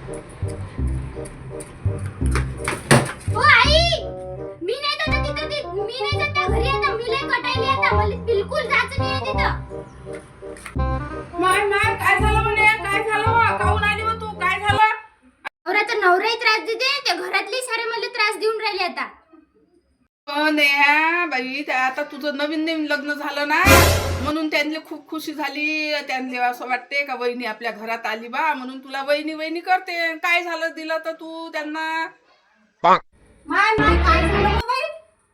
ओ आई, मी नाही जात तिथं, मी नाही जात त्या घरी आता, मी लय कटायली आता, मला बिलकुल जायचं नाही आहे तिथं. माय माय काय झालं म्हणे? काय झालं व? काहून आली व तू? काय झालं? नवऱ्याचा नवराही त्रास देते, त्या घरातले सारे मला त्रास देऊन राहिले आता. नेहा बाई, आता तुझं नवीन नवीन लग्न झालं ना, म्हणून त्यांना खूप खुशी झाली. त्यांना असं वाटते का वहिनी आपल्या घरात आली बा, म्हणून तुला वहिनी वहिनी करते. काय झालं दिलं तर तू त्यांना? माय माय काय झालं गं बाई?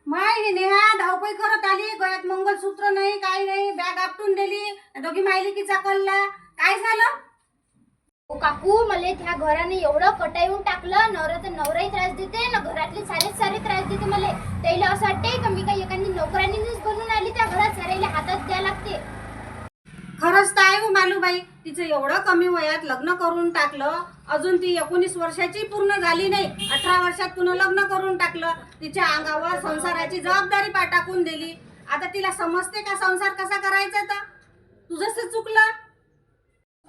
माय ही नेहा धावपळ करत आली, गळ्यात मंगलसूत्र नाही, काही नाही, बॅग आपटून दिली, दोघी मायलिकीचा कल्ला. काय झालं? ओ काकू, मला त्या घराने एवढं कटाळून टाकलं, नवऱ्याचा नवराही त्रास देते ना, घरातले सारे त्रास देते. मला त्याला असं वाटते का मी काही एखादी नोकरांनीच बनून आली त्या घरात, साऱ्याला हातात द्या लागते. खरंच तर आहे हो मालूबाई, तिचं एवढं कमी वयात लग्न करून टाकलं. अजून ती 19 वर्षाची पूर्ण झाली नाही, 18 वर्षात पुन्हा लग्न करून टाकलं. तिच्या अंगावर संसाराची जबाबदारी टाकून दिली. आता तिला समजते का संसार कसा करायचा? तर तुझंच चुकलं.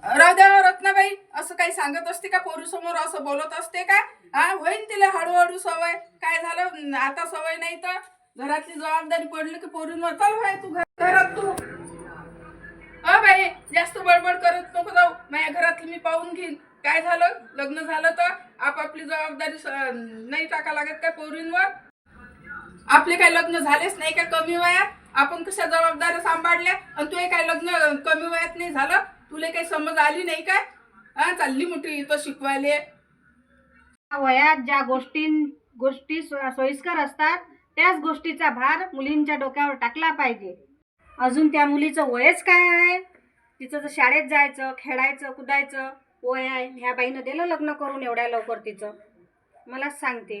राहू द्या रत्नाबाई, असं काही सांगत असते का? पोरीसमोर असं बोलत असते का? हा, होईन तिला हळूहळू सवय. काय झालं आता सवय नाही तर? घरातली जबाबदारी पडली की पोरींवर चालू आहे. तू घरात तू बाई जास्त बडबड करत नको जाऊ. माझ्या घरातलं मी पाहून घेईन. काय झालं? लग्न झालं तर आपापली जबाबदारी नाही टाका लागत काय पोरींवर? आपले काय लग्न झालेच नाही का कमी वयात? आपण कशा जबाबदाऱ्या सांभाळल्या? आणि तू काय लग्न कमी वयात नाही झालं? तुला काही समज आली नाही काय? हा, चालली मोठी इथं शिकवायले. वयात ज्या गोष्टी सोयीस्कर असतात, त्याच गोष्टीचा भार मुलींच्या डोक्यावर टाकला पाहिजे. अजून त्या मुलीचं वयच काय आहे? तिचं तर शाळेत जायचं, खेळायचं, कुदायचं वय आहे. ह्या बाईनं दिलं लग्न करून एवढ्या लवकर तिचं. मलाच सांगते.